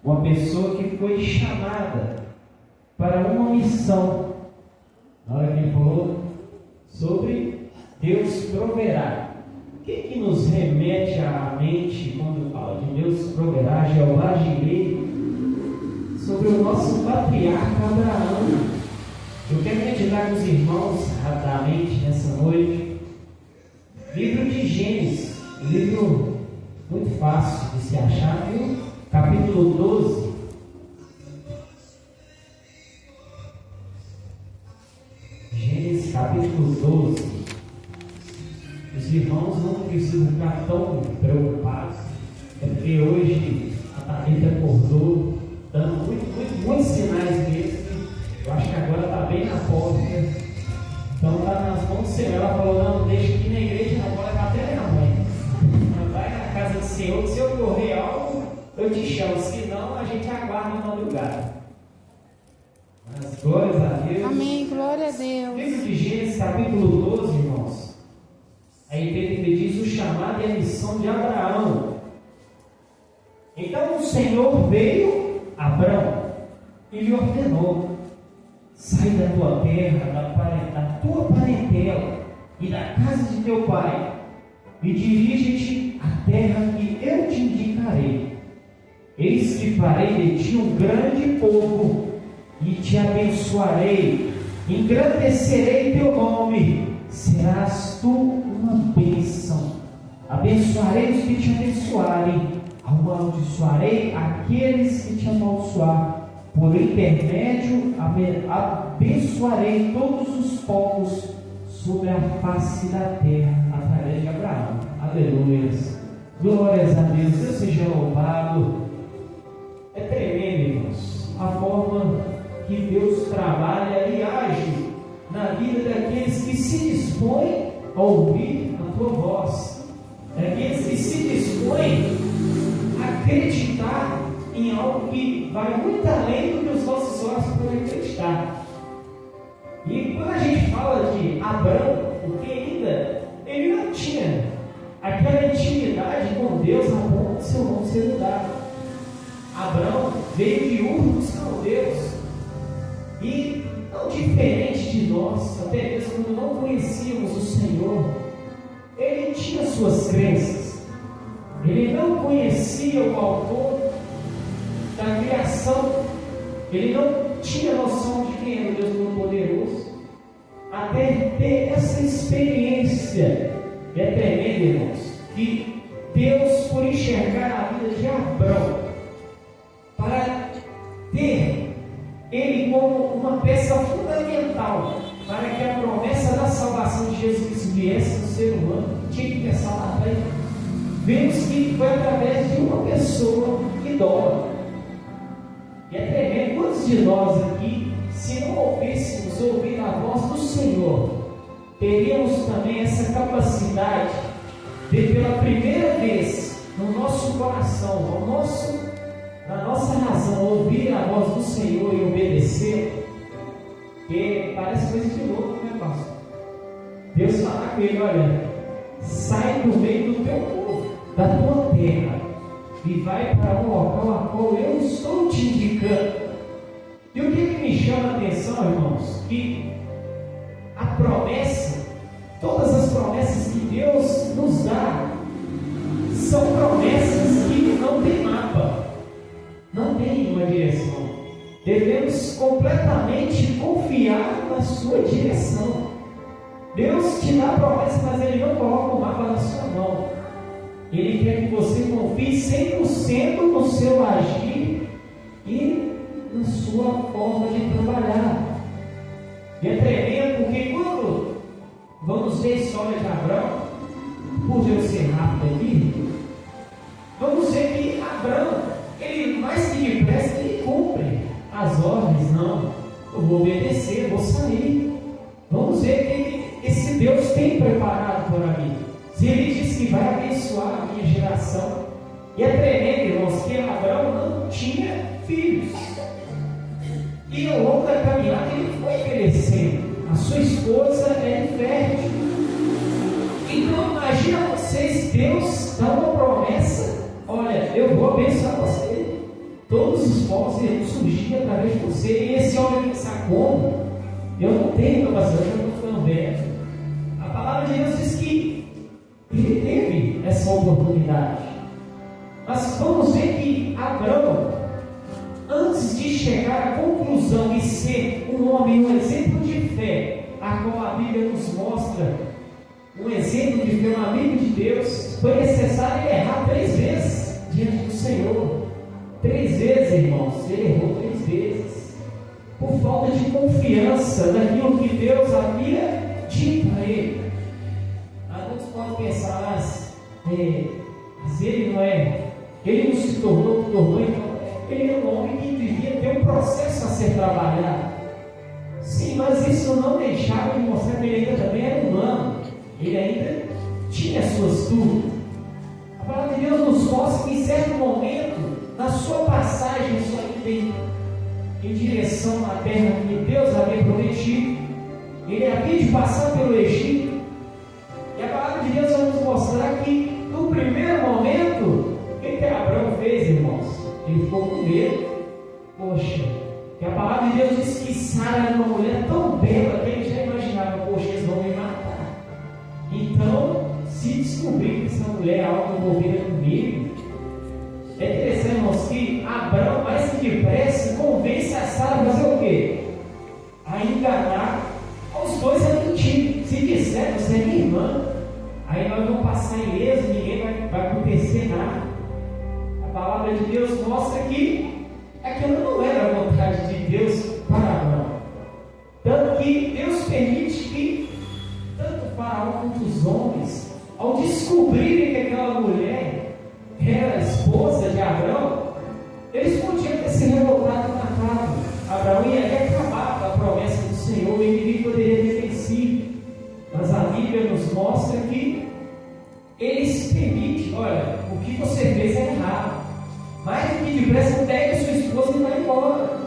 uma pessoa que foi chamada para uma missão. Na hora que ele falou sobre Deus proverá, o que nos remete à mente quando fala de Deus proverá, Jeová Jireh, sobre o nosso patriarca Abraão? Eu quero meditar com os irmãos rapidamente nessa noite. Livro de Gênesis, livro muito fácil de se achar, viu? Capítulo 12. Gênesis capítulo 12. Os irmãos não precisam ficar tão preocupados, é porque hoje a Thalita acordou dando muitos sinais mesmo. Eu acho que agora está bem na porta. Então está nas mãos do Senhor. Ela falou: não, deixa aqui na igreja, não vou levar até minha mãe. Vai na casa do Senhor, se eu correr algo, eu te chamo, senão a gente aguarda na madrugada. Mas glórias a Deus. Amém, glória a Deus. Livro de Gênesis, capítulo 12, irmãos. Aí Pedro diz o chamado e a missão de Abraão. Então o Senhor veio a Abraão e lhe ordenou: sai da tua terra, da tua parentela e da casa de teu pai, e dirige-te à terra que eu te indicarei. Eis que farei de ti um grande povo, e te abençoarei, engrandecerei teu nome, serás tu uma bênção. Abençoarei os que te abençoarem, amaldiçoarei aqueles que te amaldiçoar. Por intermédio, abençoarei todos os povos sobre a face da terra, através de Abraão. Aleluia. Glórias a Deus. Deus seja louvado. É tremendo, irmãos, a forma que Deus trabalha e age na vida daqueles que se dispõem a ouvir a tua voz, daqueles que se dispõem a acreditar em algo que vai muito além do que os nossos olhos podem acreditar. E quando a gente fala de Abraão, porque ainda ele não tinha aquela intimidade com Deus a ponto de seu nome ser mudado. Abraão veio de Ur dos Caldeus, e não diferente de nós, até mesmo quando não conhecíamos o Senhor, ele tinha suas crenças. Ele não conhecia o autor da criação, ele não tinha noção de quem era o Deus Todo-Poderoso, até ter essa experiência. É tremendo, irmãos, que Deus, por enxergar a vida de Abraão, para ter ele como uma peça fundamental para que a promessa da salvação de Jesus Cristo viesse no ser humano, tinha que pensar lá atrás. Vemos que foi através de uma pessoa idólatra. E é tremendo. Quantos de nós aqui, se não ouvíssemos ouvir a voz do Senhor, teríamos também essa capacidade de, pela primeira vez no nosso coração, na nossa razão, ouvir a voz do Senhor e obedecer? Porque parece coisa de louco, né, pastor? Deus falar com ele: olha, sai do meio do teu povo, da tua terra, e vai para um local a qual eu estou te indicando. E o que me chama a atenção, irmãos, que a promessa, todas as promessas que Deus nos dá, são promessas que não tem mapa, não tem uma direção. Devemos completamente confiar na sua direção. Deus te dá a promessa, mas Ele não coloca o mapa na sua mão. Ele quer que você confie 100% no seu agir e na sua forma de trabalhar. E é tremendo, porque quando vamos ver a história de Abraão, por eu ser rápido aqui, vamos ver que Abraão, ele mais que depressa, ele cumpre as ordens. Não, eu vou obedecer, vou sair. Vamos ver que esse Deus tem preparado para mim. Se Ele diz que vai abençoar a minha geração, e é tremendo, irmãos, que Abraão não tinha filhos, e ao longo da caminhada ele foi envelhecendo. A sua esposa é infértil. Então imagina vocês, Deus dá uma promessa: olha, eu vou abençoar você, todos todos os povos irão surgir através de você. E esse homem pensar como? Eu não tenho capacidade, eu não estou vendo. A palavra de Deus diz que ele teve essa oportunidade. Mas vamos ver que Abraão, antes de chegar à conclusão e ser um homem, um exemplo de fé, a qual a Bíblia nos mostra, um exemplo de fé, um amigo de Deus, foi necessário ele errar 3 vezes diante do Senhor. 3 vezes, irmãos, ele errou 3 vezes, por falta de confiança naquilo que Deus havia dito a ele. Alguns podem pensar, mas ele não é, ele não se tornou, então ele é um homem que devia ter um processo a ser trabalhado. Sim, mas isso não deixava de mostrar que ele ainda também era humano, ele ainda tinha suas dúvidas. A palavra de Deus nos mostra que em certo momento, na sua passagem, sua ida em direção à terra que Deus havia prometido, ele havia de passar pelo Egito, e a palavra de Deus vai nos mostrar que no primeiro momento, o que Abraão fez, irmãos? Ele ficou com medo. Poxa, que a palavra de Deus diz que Sara era uma mulher tão bela que ele já imaginava, poxa, eles vão me matar. Então, se descobrir que essa mulher é algo envolvida comigo, é interessante, irmãos, que Abraão, mais que depressa, convence a Sara a fazer o quê? A enganar os dois a mentir. Se disser, você é minha irmã, aí nós vamos passar ileso, ninguém vai acontecer nada. A palavra de Deus mostra que aquilo não era a vontade de Deus para Abraão. Tanto que Deus permite que tanto o Faraó quanto os homens, ao descobrirem que aquela mulher era a esposa de Abraão, eles podiam ter se revoltado e matado. Abraão ia acabar com a promessa do Senhor e ninguém poderia ter vencido. Mas a Bíblia nos mostra que eles permitem, olha, o que você fez é errado. Mais do que depressa, pegue sua esposa e vai embora.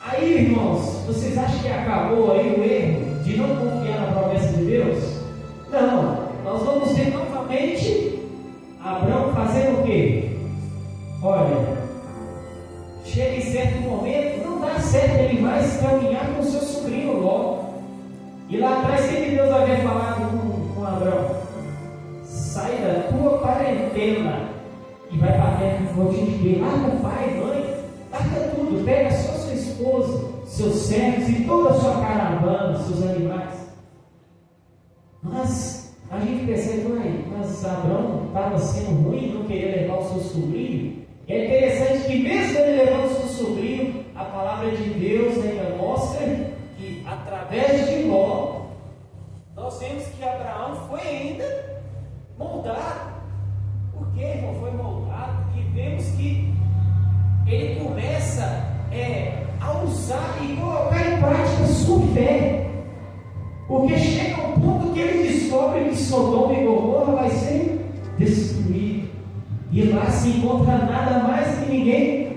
Aí, irmãos, vocês acham que acabou aí o erro de não confiar na promessa de Deus? Não, nós vamos ver novamente Abraão fazendo o quê? Olha, chega em certo momento, não dá certo ele mais caminhar com seu sobrinho Ló. E lá atrás, o que Deus havia falado com Abraão? Sai da tua parentela e vai para a terra que vou te dizer. Larga pai, mãe, larga tudo, pega só sua esposa, seus servos e toda a sua caravana, seus animais. Mas a gente percebe, mas Abraão estava sendo ruim, não queria levar o seu sobrinho. E é interessante que mesmo ele levando o seu sobrinho, a palavra de Deus ainda mostra que através de Ló, nós vemos que Abraão foi ainda moldado. Por que, irmão? Foi moldado e vemos que ele começa a usar e colocar em prática a sua fé. Porque chega um ponto que ele descobre que Sodoma e Gomorra vai ser destruído. E lá se encontra nada mais que ninguém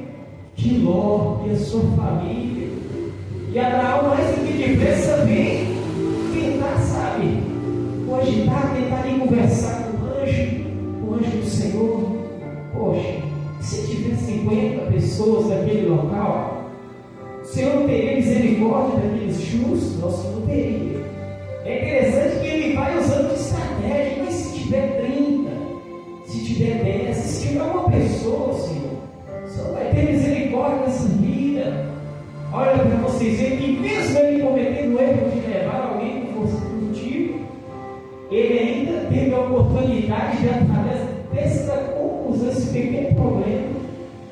que Ló e a sua família. E Abraão, mais do que depressa, vem tentar, sabe, cogitar, tentar ir conversar com o anjo do Senhor. Poxa, se tiver 50 pessoas naquele local, o Senhor não teria misericórdia daqueles justos? Nossa, não teria. É interessante que ele vai usando de estratégia, mas se tiver 30, se tiver 10, se tiver uma pessoa, Senhor, só vai ter misericórdia nessa vida. Olha para vocês verem que mesmo ele cometendo o erro de levar alguém contigo, ele ainda teve a oportunidade de, através dessa conclusão, esse pequeno problema,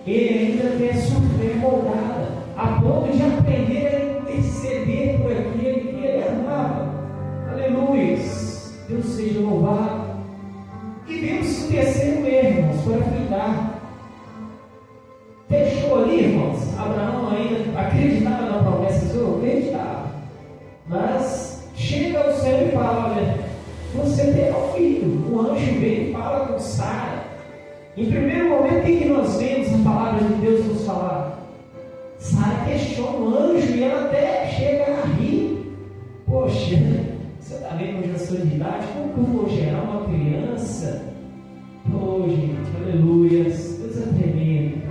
ele ainda ter a sua fé moldada, a ponto de aprender a interceder por aquele que ele amava. Aleluia! Deus seja louvado. E vemos o terceiro erro, irmãos, para findar. Fechou ali, irmãos. Abraão ainda acreditava na promessa do Senhor, acreditava. Mas chega ao céu e fala: olha, você terá um filho. O anjo vem e fala com Sara. Em primeiro momento, o que nós vemos a palavra de Deus nos falar? Sara questiona o anjo e ela até chega a rir. Poxa, você está vendo hoje a sua idade? Como que eu vou gerar uma criança? Oh, gente, aleluia, Deus é tremendo.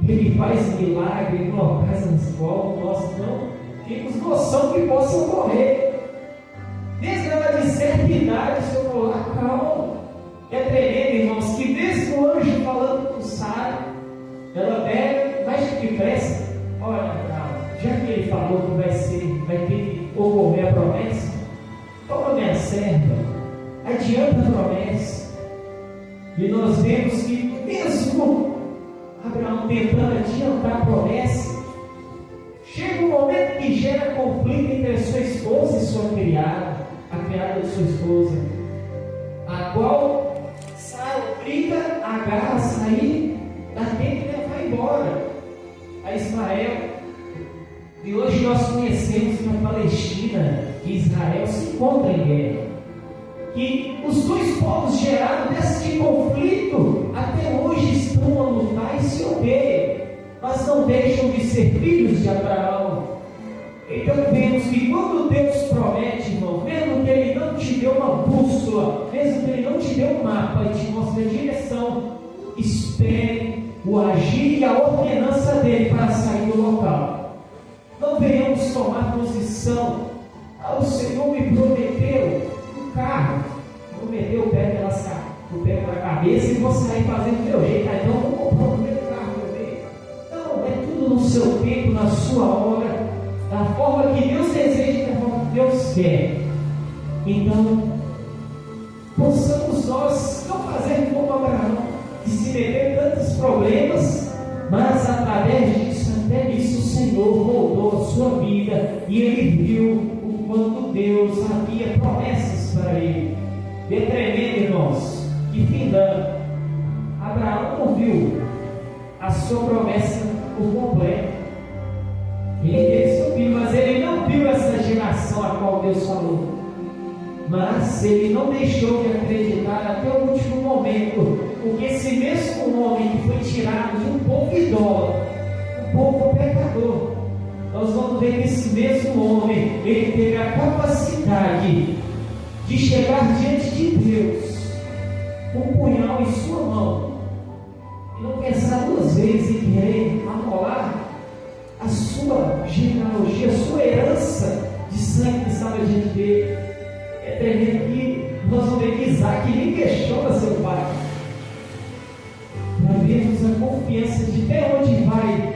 Ele faz milagre em locais nos quais nós não temos noção que possam ocorrer. Desde ela de certa idade, o Senhor falou: calma. É tremendo, irmãos, que desde o anjo falando com Sara, ela pega, mais depressa. Olha, já que ele falou que vai ter que ocorrer a promessa, toma minha serva, adianta a promessa. E nós vemos que mesmo Abraão tentando adiantar a promessa, chega um momento que gera conflito entre a sua esposa e sua criada, a criada de sua esposa, a qual Sara obriga Agar a sair da tenda e levar embora a Ismael. E hoje nós conhecemos que a Palestina e Israel se encontram em guerra, que os dois povos gerados desse conflito até hoje estão a lutar e se odeiam, mas não deixam de ser filhos de Abraão. Então vemos que quando Deus promete, irmão, mesmo que Ele não te deu uma bússola, mesmo que Ele não te deu um mapa e te mostre a direção, espere o agir e a ordenança dele para sair do local. Não venhamos tomar posição. O Senhor me prometeu um carro, prometeu o pé pela cabeça e vou sair fazendo do meu jeito. Então vou comprar o primeiro carro que eu vejo. Não, é tudo no seu tempo, na sua hora, da forma que Deus deseja, da forma que Deus quer. Então, possamos nós não fazer como Abraão, de se meter em tantos problemas, mas através disso, até nisso, o Senhor moldou a sua vida e ele viu o quanto Deus havia promessas para ele. É tremendo, irmãos, que findando, Abraão não viu a sua promessa por completo. Ele teve seu filho, mas ele não viu essa geração a qual Deus falou. Mas ele não deixou de acreditar até o último momento, porque esse mesmo homem que foi tirado de um povo idólatra, um povo pecador, nós vamos ver que esse mesmo homem, ele teve a capacidade de chegar diante de Deus com um punhal em sua mão e não pensar duas vezes em querer amolar a sua genealogia, a sua herança de sangue que estava diante dele. É tremendo que nós vamos ver que Isaac nem questiona seu pai, para vermos a confiança de até onde vai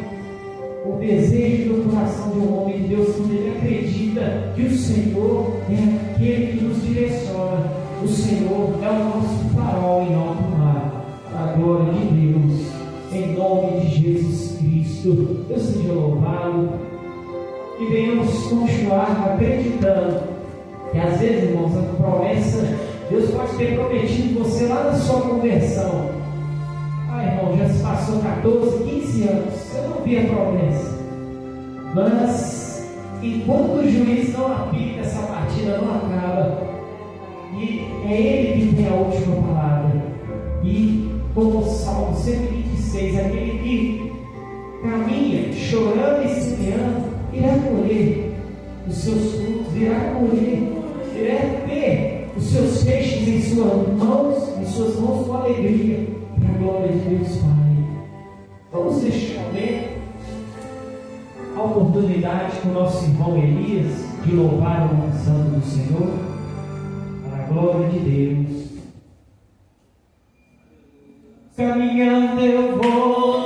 o desejo do coração de um homem de Deus, quando ele acredita que o Senhor é aquele que nos direciona. O Senhor é o nosso farol em alto mar, para a glória de Deus, em nome de Jesus Cristo. Deus seja louvado e venhamos continuar acreditando que às vezes, irmãos, a promessa, Deus pode ter prometido você lá na sua conversão. Irmão, já se passou 14, 15 anos, você não via a promessa. Mas, enquanto o juiz não apita, essa partida não acaba. E é ele que tem a última palavra. E, como o Salmo 126, aquele que caminha chorando e semeando, irá colher os seus frutos, irá colher, irá ter os seus feixes em suas mãos com alegria, para a glória de Deus Pai. Vamos neste momento a oportunidade com o nosso irmão Elias de louvar o nome santo do Senhor, para a glória de Deus. Caminhando eu vou